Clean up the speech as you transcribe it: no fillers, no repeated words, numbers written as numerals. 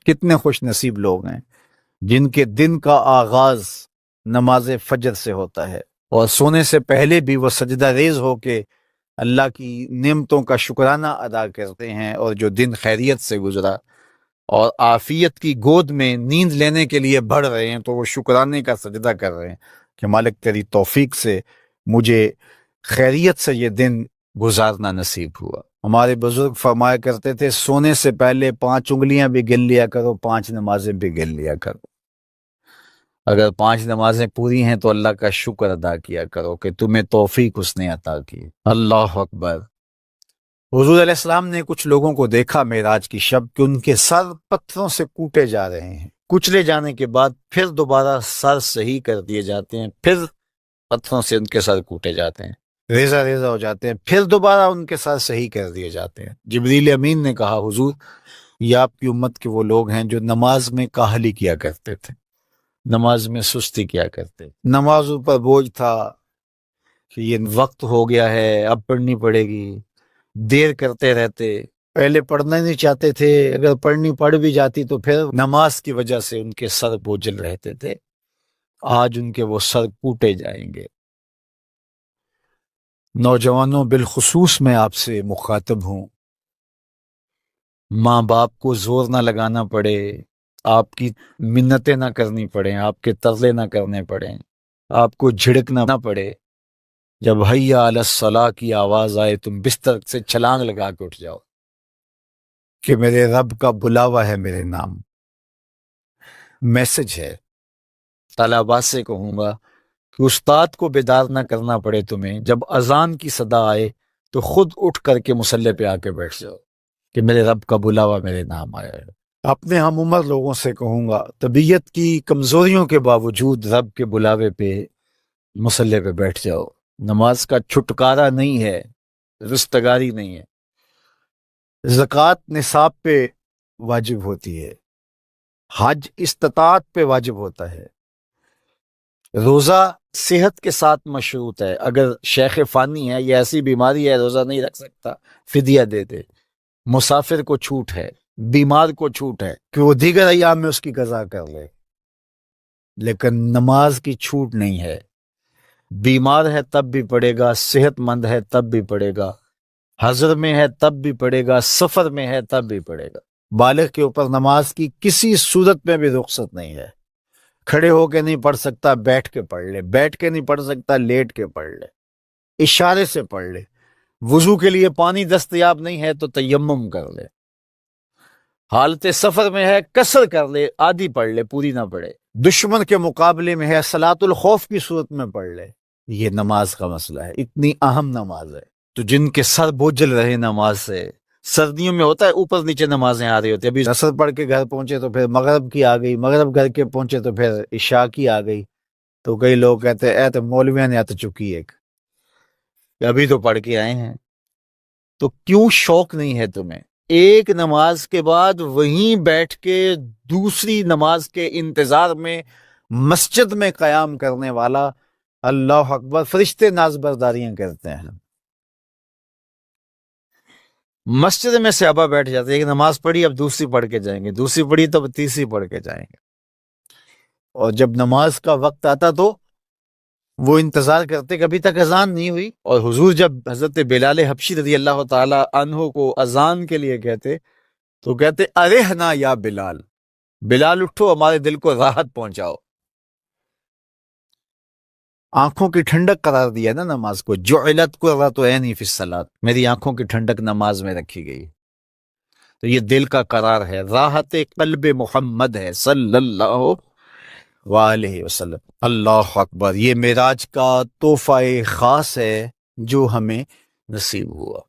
کتنے خوش نصیب لوگ ہیں جن کے دن کا آغاز نماز فجر سے ہوتا ہے، اور سونے سے پہلے بھی وہ سجدہ ریز ہو کے اللہ کی نعمتوں کا شکرانہ ادا کرتے ہیں، اور جو دن خیریت سے گزرا اور عافیت کی گود میں نیند لینے کے لیے بڑھ رہے ہیں، تو وہ شکرانے کا سجدہ کر رہے ہیں کہ مالک تیری توفیق سے مجھے خیریت سے یہ دن گزارنا نصیب ہوا۔ ہمارے بزرگ فرمایا کرتے تھے سونے سے پہلے 5 انگلیاں بھی گن لیا کرو، 5 نمازیں بھی گن لیا کرو۔ اگر 5 نمازیں پوری ہیں تو اللہ کا شکر ادا کیا کرو کہ تمہیں توفیق اس نے عطا کی۔ اللہ اکبر۔ حضور علیہ السلام نے کچھ لوگوں کو دیکھا معراج کی شب کہ ان کے سر پتھروں سے کوٹے جا رہے ہیں، کچلے جانے کے بعد پھر دوبارہ سر صحیح کر دیے جاتے ہیں، پھر پتھروں سے ان کے سر کوٹے جاتے ہیں، ریزہ ریزہ ہو جاتے ہیں، پھر دوبارہ ان کے سر صحیح کر دیے جاتے ہیں۔ جبریل امین نے کہا حضور یہ آپ کی امت کے وہ لوگ ہیں جو نماز میں کاہلی کیا کرتے تھے، نماز میں سستی کیا کرتے، نماز پر بوجھ تھا کہ یہ وقت ہو گیا ہے اب پڑھنی پڑے گی، دیر کرتے رہتے، پہلے پڑھنا نہیں چاہتے تھے، اگر پڑھنی پڑھ بھی جاتی تو پھر نماز کی وجہ سے ان کے سر بوجھل رہتے تھے۔ آج ان کے وہ سر کوٹے جائیں گے۔ نوجوانوں بالخصوص میں آپ سے مخاطب ہوں، ماں باپ کو زور نہ لگانا پڑے، آپ کی منتیں نہ کرنی پڑیں، آپ کے ترلے نہ کرنے پڑیں، آپ کو جھڑکنا نہ پڑے، جب حیا علی الصلاح کی آواز آئے تم بستر سے چھلانگ لگا کے اٹھ جاؤ کہ میرے رب کا بلاوا ہے میرے نام۔ میسج ہے۔ طلباء سے کہوں گا کہ استاد کو بیدار نہ کرنا پڑے تمہیں، جب اذان کی صدا آئے تو خود اٹھ کر کے مصلی پہ آ کے بیٹھ جاؤ کہ میرے رب کا بلاوا میرے نام آیا ہے۔ اپنے ہم عمر لوگوں سے کہوں گا طبیعت کی کمزوریوں کے باوجود رب کے بلاوے پہ مصلی پہ بیٹھ جاؤ۔ نماز کا چھٹکارا نہیں ہے، رستگاری نہیں ہے۔ زکوٰۃ نصاب پہ واجب ہوتی ہے، حج استطاعت پہ واجب ہوتا ہے، روزہ صحت کے ساتھ مشروط ہے، اگر شیخ فانی ہے یا ایسی بیماری ہے روزہ نہیں رکھ سکتا فدیہ دے دے۔ مسافر کو چھوٹ ہے، بیمار کو چھوٹ ہے کہ وہ دیگر ایام میں اس کی قضا کر لے، لیکن نماز کی چھوٹ نہیں ہے۔ بیمار ہے تب بھی پڑھے گا، صحت مند ہے تب بھی پڑھے گا، حضر میں ہے تب بھی پڑھے گا، سفر میں ہے تب بھی پڑھے گا۔ بالغ کے اوپر نماز کی کسی صورت میں بھی رخصت نہیں ہے۔ کھڑے ہو کے نہیں پڑھ سکتا بیٹھ کے پڑھ لے، بیٹھ کے نہیں پڑھ سکتا لیٹ کے پڑھ لے، اشارے سے پڑھ لے، وضو کے لیے پانی دستیاب نہیں ہے تو تیمم کر لے، حالت سفر میں ہے قصر کر لے، آدھی پڑھ لے پوری نہ پڑھے، دشمن کے مقابلے میں ہے صلاۃ الخوف کی صورت میں پڑھ لے۔ یہ نماز کا مسئلہ ہے، اتنی اہم نماز ہے۔ تو جن کے سر بوجھل رہے نماز سے، سردیوں میں ہوتا ہے اوپر نیچے نمازیں آ رہی ہوتی ہیں، ابھی عصر پڑھ کے گھر پہنچے تو پھر مغرب کی آ گئی، مغرب گھر کے پہنچے تو پھر عشاء کی آ گئی، تو کئی لوگ کہتے ہیں اے تو مولویاں نے آت چکی ایک، ابھی تو پڑھ کے آئے ہیں۔ تو کیوں شوق نہیں ہے تمہیں؟ ایک نماز کے بعد وہیں بیٹھ کے دوسری نماز کے انتظار میں مسجد میں قیام کرنے والا، اللہ اکبر، فرشتے ناز برداریاں کرتے ہیں۔ مسجد میں صحابہ بیٹھ جاتے ہیں، ایک نماز پڑھی اب دوسری پڑھ کے جائیں گے، دوسری پڑھی تو اب تیسری پڑھ کے جائیں گے، اور جب نماز کا وقت آتا تو وہ انتظار کرتے کہ ابھی تک اذان نہیں ہوئی۔ اور حضور جب حضرت بلال حبشی رضی اللہ تعالی عنہ کو اذان کے لیے کہتے تو کہتے ارحنا یا بلال، بلال اٹھو ہمارے دل کو راحت پہنچاؤ۔ آنکھوں کی ٹھنڈک قرار دیا نا نماز کو، جعلت قرۃ عینی فی الصلاۃ، میری آنکھوں کی ٹھنڈک نماز میں رکھی گئی۔ تو یہ دل کا قرار ہے، راحت قلب محمد ہے صلی اللہ وآلہ وسلم۔ اللہ اکبر، یہ معراج کا تحفہ خاص ہے جو ہمیں نصیب ہوا۔